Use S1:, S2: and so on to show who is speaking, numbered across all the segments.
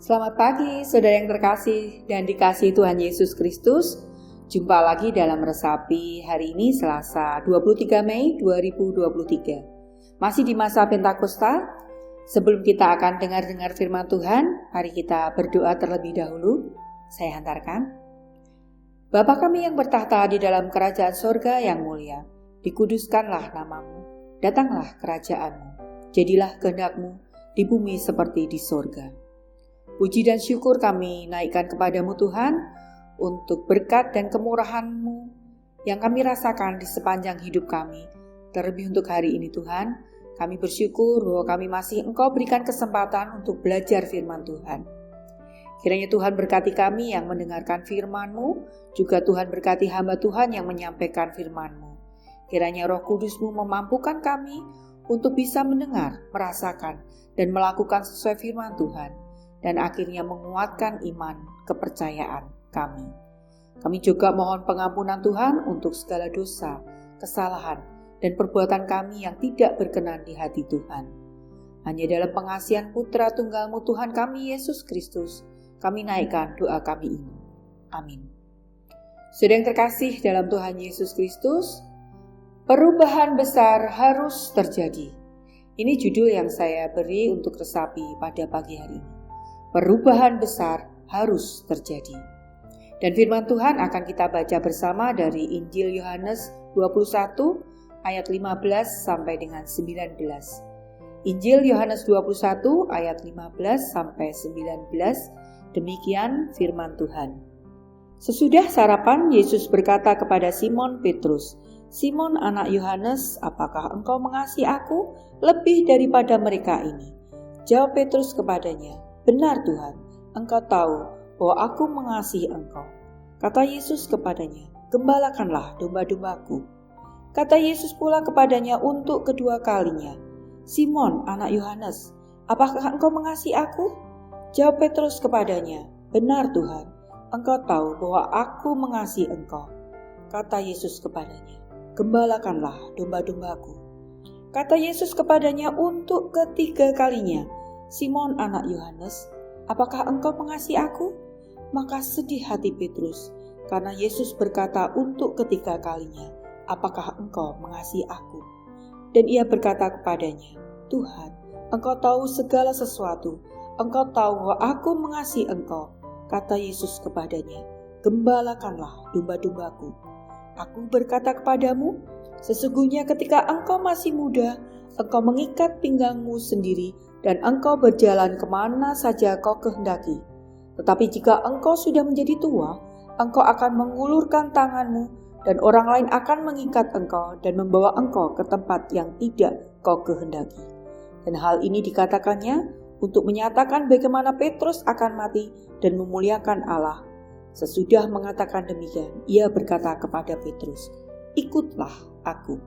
S1: Selamat pagi, saudara yang terkasih dan dikasihi Tuhan Yesus Kristus. Jumpa lagi dalam Resapi hari ini Selasa 23 Mei 2023. Masih di masa Pentakosta. Sebelum kita akan dengar firman Tuhan, mari kita berdoa terlebih dahulu. Saya hantarkan. Bapa kami yang bertahta di dalam kerajaan sorga yang mulia, dikuduskanlah namamu, datanglah kerajaanmu, jadilah kehendak-mu di bumi seperti di sorga. Puji dan syukur kami naikkan kepadamu Tuhan untuk berkat dan kemurahan-Mu yang kami rasakan di sepanjang hidup kami. Terlebih untuk hari ini Tuhan, kami bersyukur bahwa kami masih Engkau berikan kesempatan untuk belajar firman Tuhan. Kiranya Tuhan berkati kami yang mendengarkan firman-Mu, juga Tuhan berkati hamba Tuhan yang menyampaikan firman-Mu. Kiranya Roh Kudus-Mu memampukan kami untuk bisa mendengar, merasakan, dan melakukan sesuai firman Tuhan. Dan akhirnya menguatkan iman, kepercayaan kami. Kami juga mohon pengampunan Tuhan untuk segala dosa, kesalahan, dan perbuatan kami yang tidak berkenan di hati Tuhan. Hanya dalam pengasihan Putra Tunggal-Mu Tuhan kami Yesus Kristus, kami naikkan doa kami ini. Amin. Saudara yang terkasih dalam Tuhan Yesus Kristus, perubahan besar harus terjadi. Ini judul yang saya beri untuk resapi pada pagi hari ini. Perubahan besar harus terjadi. Dan firman Tuhan akan kita baca bersama dari Injil Yohanes 21 ayat 15 sampai dengan 19. Injil Yohanes 21 ayat 15 sampai 19. Demikian firman Tuhan. Sesudah sarapan, Yesus berkata kepada Simon Petrus, "Simon anak Yohanes, apakah engkau mengasihi aku lebih daripada mereka ini?" Jawab Petrus kepadanya, "Benar Tuhan, Engkau tahu bahwa aku mengasihi Engkau." Kata Yesus kepadanya, "Gembalakanlah domba-dombaku." Kata Yesus pula kepadanya untuk kedua kalinya, "Simon, anak Yohanes, apakah engkau mengasihi aku?" Jawab Petrus kepadanya, "Benar Tuhan, Engkau tahu bahwa aku mengasihi Engkau." Kata Yesus kepadanya, "Gembalakanlah domba-dombaku." Kata Yesus kepadanya untuk ketiga kalinya, "Simon anak Yohanes, apakah engkau mengasihi aku?" Maka sedih hati Petrus, karena Yesus berkata untuk ketiga kalinya, "Apakah engkau mengasihi aku?" Dan ia berkata kepadanya, "Tuhan, engkau tahu segala sesuatu, engkau tahu bahwa aku mengasihi engkau." Kata Yesus kepadanya, "Gembalakanlah domba-dombaku. Aku berkata kepadamu, sesungguhnya ketika engkau masih muda, engkau mengikat pinggangmu sendiri, dan engkau berjalan kemana saja kau kehendaki. Tetapi jika engkau sudah menjadi tua, engkau akan mengulurkan tanganmu, dan orang lain akan mengikat engkau dan membawa engkau ke tempat yang tidak kau kehendaki." Dan hal ini dikatakannya untuk menyatakan bagaimana Petrus akan mati dan memuliakan Allah. Sesudah mengatakan demikian, ia berkata kepada Petrus, "Ikutlah aku."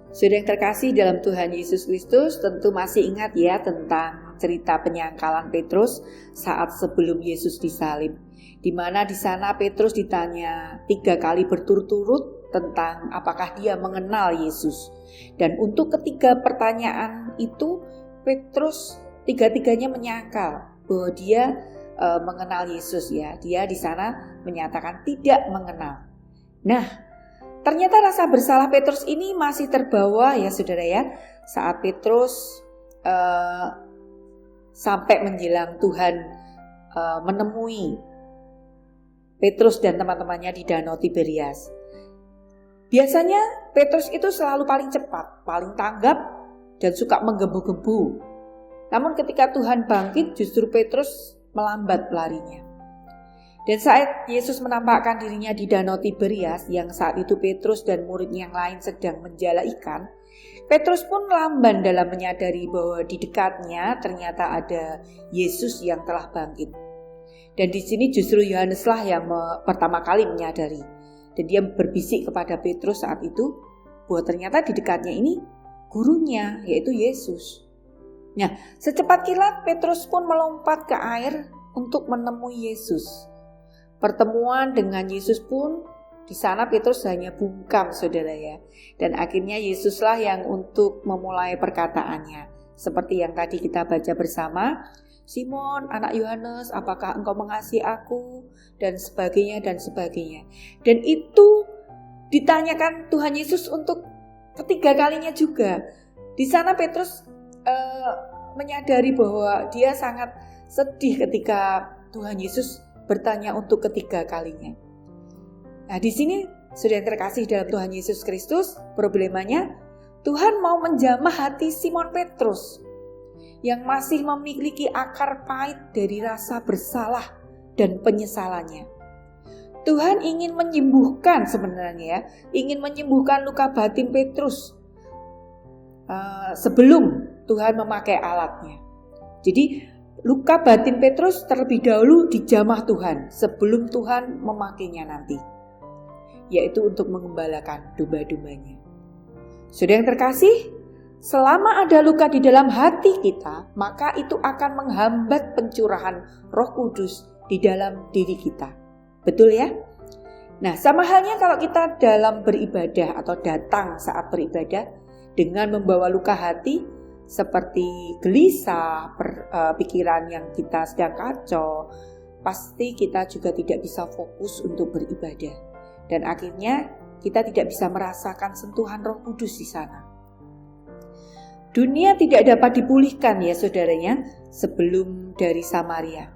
S1: Saudara yang terkasih dalam Tuhan Yesus Kristus, tentu masih ingat ya tentang cerita penyangkalan Petrus saat sebelum Yesus disalib, di mana di sana Petrus ditanya 3 kali berturut-turut tentang apakah dia mengenal Yesus. Dan untuk ketiga pertanyaan itu Petrus tiga-tiganya menyangkal bahwa dia mengenal Yesus ya. Dia di sana menyatakan tidak mengenal. Nah, ternyata rasa bersalah Petrus ini masih terbawa ya saudara ya. Saat Petrus sampai menjelang Tuhan menemui Petrus dan teman-temannya di Danau Tiberias. Biasanya Petrus itu selalu paling cepat, paling tanggap, dan suka menggebu-gebu. Namun ketika Tuhan bangkit, justru Petrus melambat larinya. Dan saat Yesus menampakkan dirinya di Danau Tiberias, yang saat itu Petrus dan murid yang lain sedang menjala ikan, Petrus pun lamban dalam menyadari bahwa di dekatnya ternyata ada Yesus yang telah bangkit. Dan di sini justru Yohaneslah yang pertama kali menyadari. Dan dia berbisik kepada Petrus saat itu bahwa ternyata di dekatnya ini gurunya, yaitu Yesus. Nah, secepat kilat Petrus pun melompat ke air untuk menemui Yesus. Pertemuan dengan Yesus pun di sana Petrus hanya bungkam saudara ya. Dan akhirnya Yesuslah yang untuk memulai perkataannya. Seperti yang tadi kita baca bersama, Simon, anak Yohanes, apakah engkau mengasihi aku? Dan sebagainya, dan sebagainya. Dan itu ditanyakan Tuhan Yesus untuk ketiga kalinya juga. Di sana Petrus menyadari bahwa dia sangat sedih ketika Tuhan Yesus bertanya untuk ketiga kalinya. Nah, di sini saudara yang terkasih dalam Tuhan Yesus Kristus, problemanya Tuhan mau menjamah hati Simon Petrus yang masih memiliki akar pahit dari rasa bersalah dan penyesalannya. Tuhan ingin menyembuhkan sebenarnya, ingin menyembuhkan luka batin Petrus sebelum Tuhan memakai alatnya. Jadi luka batin Petrus terlebih dahulu dijamah Tuhan sebelum Tuhan memakainya nanti, yaitu untuk mengembalakan domba-dombanya. Saudara yang terkasih, selama ada luka di dalam hati kita, maka itu akan menghambat pencurahan Roh Kudus di dalam diri kita. Betul ya? Nah, sama halnya kalau kita dalam beribadah atau datang saat beribadah dengan membawa luka hati seperti gelisah, pikiran yang kita sedang kacau, pasti kita juga tidak bisa fokus untuk beribadah. Dan akhirnya kita tidak bisa merasakan sentuhan Roh Kudus di sana. Dunia tidak dapat dipulihkan ya saudaranya sebelum dari Samaria.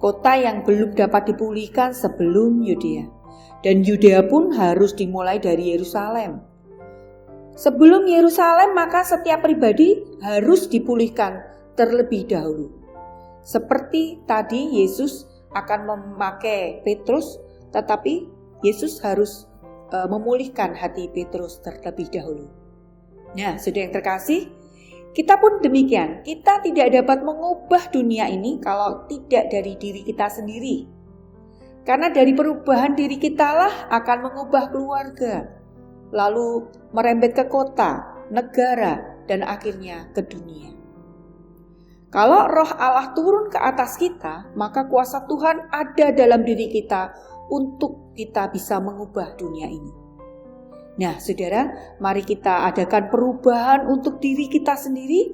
S1: Kota yang belum dapat dipulihkan sebelum Yudea. Dan Yudea pun harus dimulai dari Yerusalem. Sebelum Yerusalem maka setiap pribadi harus dipulihkan terlebih dahulu. Seperti tadi Yesus akan memakai Petrus, tetapi Yesus harus memulihkan hati Petrus terlebih dahulu. Nah, saudara yang terkasih, kita pun demikian. Kita tidak dapat mengubah dunia ini kalau tidak dari diri kita sendiri. Karena dari perubahan diri kita lah akan mengubah keluarga, lalu merembet ke kota, negara, dan akhirnya ke dunia. Kalau Roh Allah turun ke atas kita, maka kuasa Tuhan ada dalam diri kita untuk kita bisa mengubah dunia ini. Nah, saudara, mari kita adakan perubahan untuk diri kita sendiri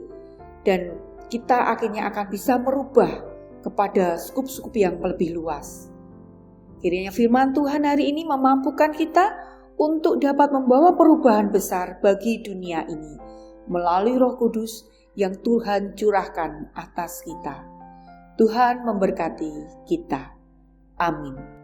S1: dan kita akhirnya akan bisa merubah kepada skup-skup yang lebih luas. Kiranya firman Tuhan hari ini memampukan kita untuk dapat membawa perubahan besar bagi dunia ini melalui Roh Kudus yang Tuhan curahkan atas kita. Tuhan memberkati kita. Amin.